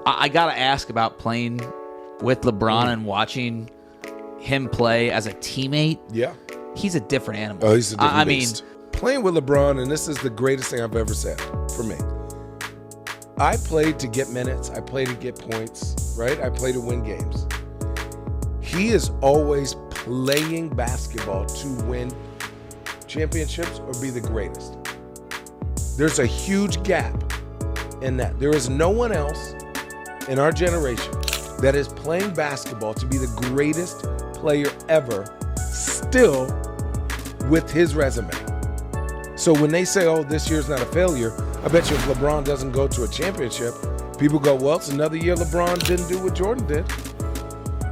I got to ask about playing with LeBron and watching him play as a teammate. Yeah. He's a different animal. Oh, he's a different beast. Playing with LeBron, and this is the greatest thing I've ever said for me. I played to get minutes. I played to get points, right? I play to win games. He is always playing basketball to win championships or be the greatest. There's a huge gap in that. There is no one else in our generation that is playing basketball to be the greatest player ever, still with his resume. So when they say, oh, this year's not a failure, I bet you if LeBron doesn't go to a championship, people go, well, it's another year LeBron didn't do what Jordan did.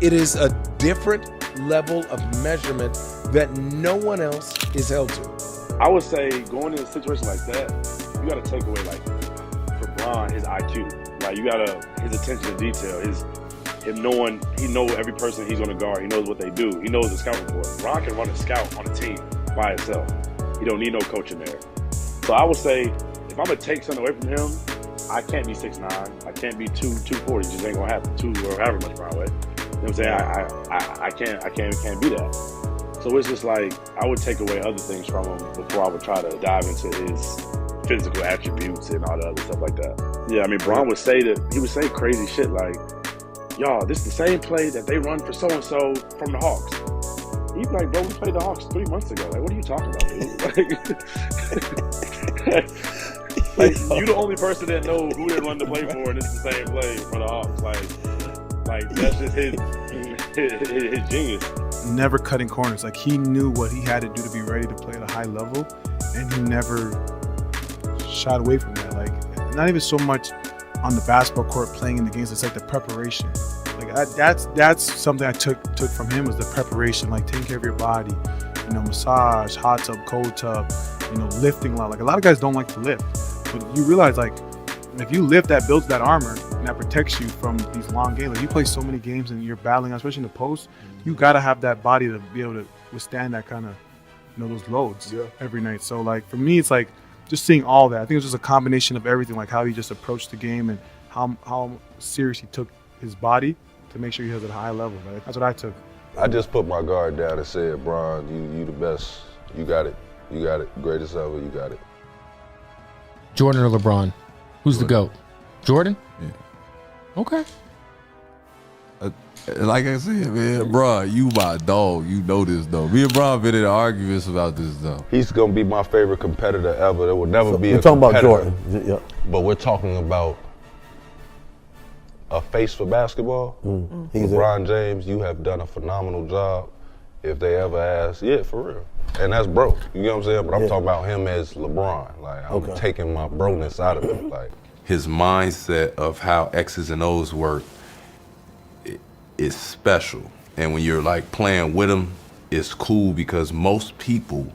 It is a different level of measurement that no one else is held to. I would say going in a situation like that, you got to take away, like, for LeBron, his IQ. Like, you got to, his attention to detail, him knowing, he knows every person he's going to guard. He knows what they do. He knows the scouting report. LeBron can run a scout on a team by himself. He don't need no coach in there. So I would say, if I'm going to take something away from him, I can't be 6'9". I can't be 240. It just ain't going to happen. 2 or however much Brown way. You know what I'm saying? I can't be that. So it's just like, I would take away other things from him before I would try to dive into his physical attributes and all the other stuff like that. Yeah, I mean, Bron would say that, he would say crazy shit like, y'all, this is the same play that they run for so-and-so from the Hawks. He'd be like, bro, we played the Hawks 3 months ago. Like, what are you talking about, dude? Like, you the only person that know who they run the play for, and it's the same play for the Hawks. Like that's just his genius. Never cutting corners. Like, he knew what he had to do to be ready to play at a high level, and he never shied away from that. Like, not even so much on the basketball court playing in the games. It's like the preparation. Like, that's something I took from him, was the preparation. Like, taking care of your body, massage, hot tub, cold tub, lifting a lot. Like, a lot of guys don't like to lift, but you realize, like, if you lift, that builds that armor and that protects you from these long games. Like, you play so many games and you're battling, especially in the post, you got to have that body to be able to withstand that kind of, those loads every night. So, like, for me, it's like just seeing all that. I think it was just a combination of everything, like how he just approached the game and how serious he took his body to make sure he was at a high level. Right? That's what I took. I just put my guard down and said, Bron, you the best. You got it. You got it. Greatest ever. You got it. Jordan or LeBron? Who's the GOAT? Jordan? Yeah. Okay. Like I said, man, bro, you my dog. You know this, though. Me and Bron been in arguments about this, though. He's going to be my favorite competitor ever. There will never be a competitor. We're talking about Jordan. Yeah. But we're talking about a face for basketball. LeBron James, you have done a phenomenal job. If they ever ask, yeah, for real. And that's bro. You know what I'm saying? But I'm talking about him as LeBron. Like, I'm taking my broness out of it. Like, his mindset of how X's and O's work is special. And when you're like playing with him, it's cool because most people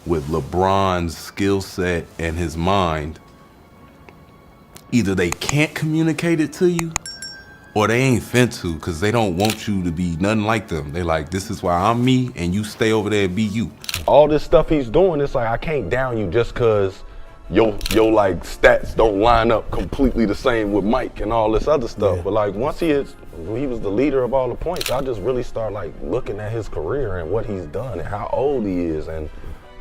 with LeBron's skill set and his mind, either they can't communicate it to you or they ain't fin to, because they don't want you to be nothing like them. They like, this is why I'm me and you stay over there and be you. All this stuff he's doing, it's like, I can't down you just because your like stats don't line up completely the same with Mike and all this other stuff. But like, once he was the leader of all the points, I just really start like looking at his career and what he's done and how old he is. And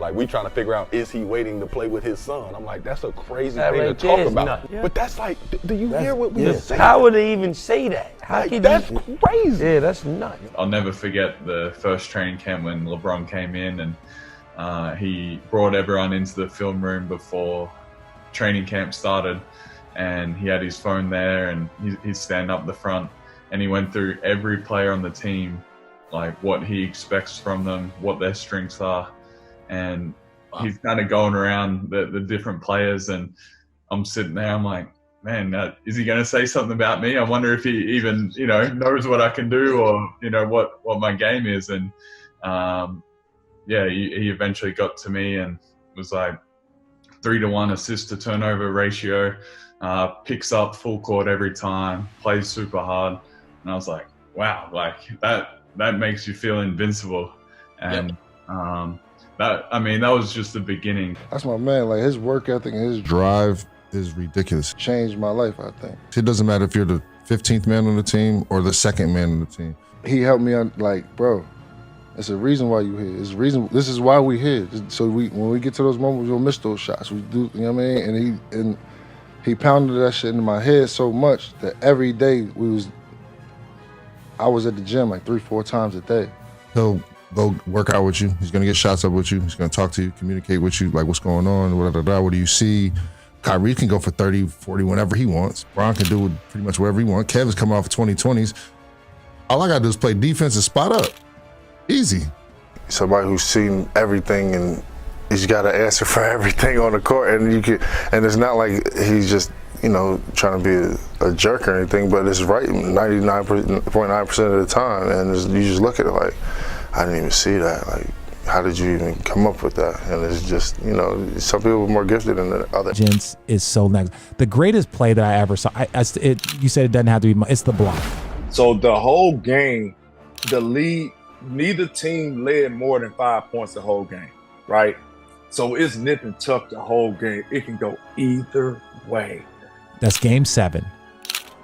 like, we trying to figure out, is he waiting to play with his son? I'm like, that's a crazy thing to talk about. But that's like, do you hear what we just said? How would they even say that? That's crazy. Yeah, that's nuts. I'll never forget the first training camp when LeBron came in and he brought everyone into the film room before training camp started, and he had his phone there and he's standing up the front and he went through every player on the team, like what he expects from them, what their strengths are. And he's kind of going around the different players, and I'm sitting there, I'm like, man, is he going to say something about me? I wonder if he even, knows what I can do or, what my game is. And he eventually got to me and was like 3-to-1 assist to turnover ratio, picks up full court every time, plays super hard. And I was like, wow, like that makes you feel invincible. And that was just the beginning. That's my man. Like, his work ethic and his drive is ridiculous. Changed my life, I think. It doesn't matter if you're the 15th man on the team or the second man on the team. He helped me out, like, bro, it's a reason why you here. It's a reason. This is why we here. So when we get to those moments, we'll miss those shots. We do, you know what I mean? And he pounded that shit into my head so much that every day I was at the gym like 3-4 times a day. He'll go work out with you. He's gonna get shots up with you. He's gonna talk to you, communicate with you, like what's going on, what do you see? Kyrie can go for 30, 40 whenever he wants. Bron can do it pretty much wherever he wants. Kevin's coming off of 2020s. All I gotta do is play defense and spot up. Easy. Somebody who's seen everything and he's got an answer for everything on the court, and it's not like he's just, you know, trying to be a jerk or anything, but it's right 99.9% of the time, and you just look at it like, I didn't even see that. Like, how did you even come up with that? And it's just, you know, some people are more gifted than the other. Gents is so next. The greatest play that I ever saw, you said it doesn't have to be, it's the block. So the whole game, neither team led more than 5 points the whole game, right? So it's nip and tuck the whole game. It can go either way. That's game 7.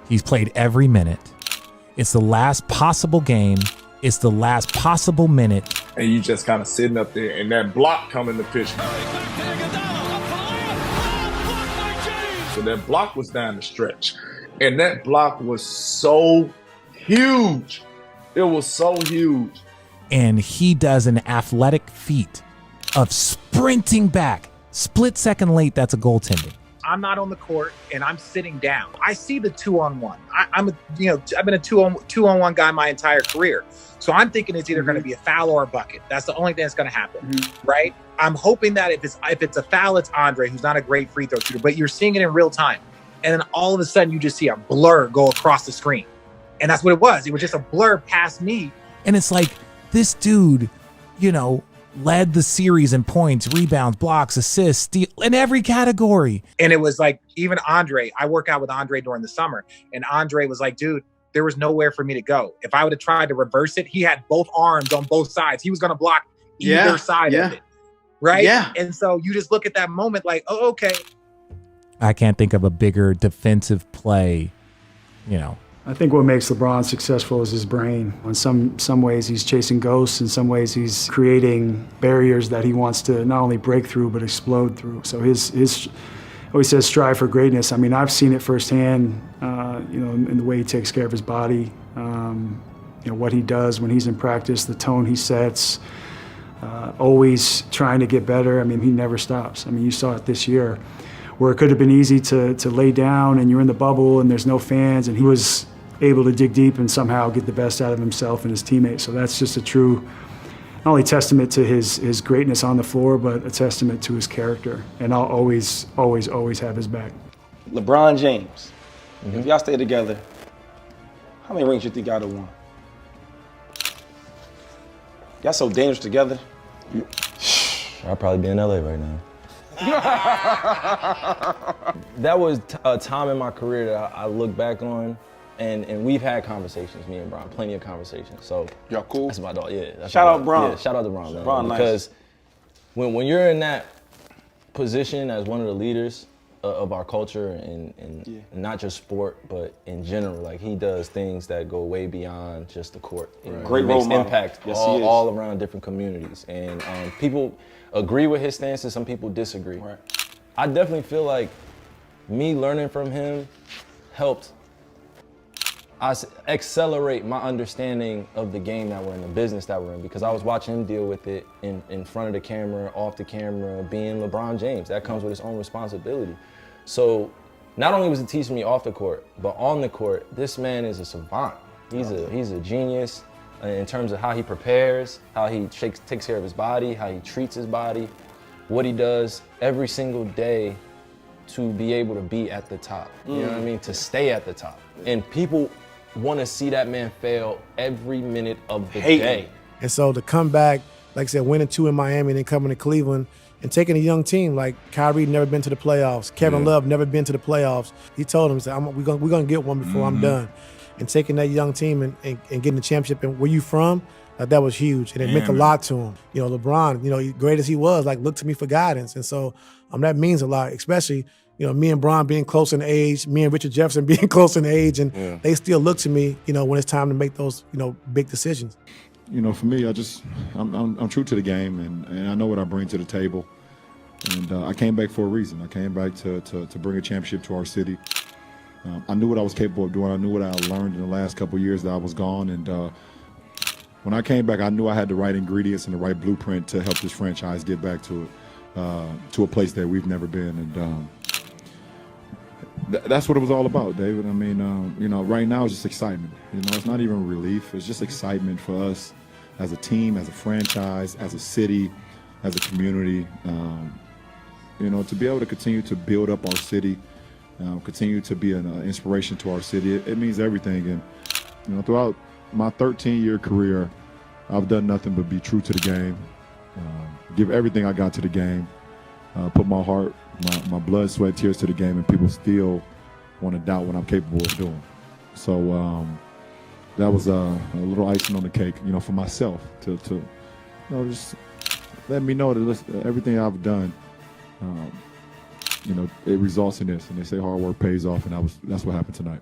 He's played every minute. It's the last possible game. It's the last possible minute. And you just kind of sitting up there, and that block coming to pitch. So that block was down the stretch. And that block was so huge. It was so huge. And he does an athletic feat of sprinting back. Split second late, that's a goaltending. I'm not on the court and I'm sitting down. I see the 2-on-1. I've been a two-on-one guy my entire career. So I'm thinking it's either going to be a foul or a bucket. That's the only thing that's going to happen, right? I'm hoping that if it's a foul, it's Andre, who's not a great free throw shooter, but you're seeing it in real time. And then all of a sudden you just see a blur go across the screen. And that's what it was. It was just a blur past me. And it's like, this dude, you know, led the series in points, rebounds, blocks, assists, steal, in every category. And it was like, even Andre, I work out with Andre during the summer, and Andre was like, dude, there was nowhere for me to go. If I would have tried to reverse it, he had both arms on both sides. He was going to block either side of it, right? Yeah. And so you just look at that moment like, oh, okay. I can't think of a bigger defensive play, you know. I think what makes LeBron successful is his brain. In some ways, he's chasing ghosts. In some ways, he's creating barriers that he wants to not only break through, but explode through. So his always says strive for greatness. I mean, I've seen it firsthand, you know, in the way he takes care of his body, you know, what he does when he's in practice, the tone he sets, always trying to get better. I mean, he never stops. I mean, you saw it this year where it could have been easy to lay down and you're in the bubble and there's no fans, and he was able to dig deep and somehow get the best out of himself and his teammates. So that's just a true, not only testament to his greatness on the floor, but a testament to his character. And I'll always have his back. LeBron James, if y'all stay together, how many rings you think y'all have won? Y'all so dangerous together. I'll probably be in LA right now. That was a time in my career that I look back on. And we've had conversations, me and Bron, plenty of conversations. So y'all cool? That's my dog. Yeah. Shout out Bron. Yeah, shout out to Bron, man. Bron, because when you're in that position as one of the leaders of our culture and not just sport, but in general, like he does things that go way beyond just the court. You know, Great he makes role model. impact all around different communities. And people agree with his stance and some people disagree. Right. I definitely feel like me learning from him helped I accelerate my understanding of the game that we're in, the business that we're in, because I was watching him deal with it in front of the camera, off the camera, being LeBron James. That comes with its own responsibility. So not only was he teaching me off the court, but on the court, this man is a savant. He's a genius in terms of how he prepares, how he takes care of his body, how he treats his body, what he does every single day to be able to be at the top. You know what I mean? To stay at the top. And people want to see that man fail every minute of the day. And so to come back, like I said, winning 2 in Miami and then coming to Cleveland and taking a young team like Kyrie never been to the playoffs, Kevin Love never been to the playoffs. He told him, he said, we're gonna get one before I'm done. And taking that young team and getting the championship. And where you from? That was huge, and it meant a lot to him. You know, LeBron, you know, great as he was, like looked to me for guidance, and so that means a lot, especially me and Bron being close in age, me and Richard Jefferson being close in age, and they still look to me, when it's time to make those, big decisions. For me, I'm true to the game, and I know what I bring to the table. And I came back for a reason. I came back to bring a championship to our city. I knew what I was capable of doing. I knew what I learned in the last couple of years that I was gone. And when I came back, I knew I had the right ingredients and the right blueprint to help this franchise get back to a place that we've never been. And that's what it was all about, David. I mean, right now it's just excitement. It's not even relief. It's just excitement for us as a team, as a franchise, as a city, as a community. To be able to continue to build up our city, continue to be an inspiration to our city, it means everything. And throughout my 13-year career, I've done nothing but be true to the game, give everything I got to the game, put my heart, my blood, sweat, tears to the game, and people still want to doubt what I'm capable of doing. So that was a little icing on the cake, for myself to just let me know that everything I've done, it results in this. And they say hard work pays off, and that's what happened tonight.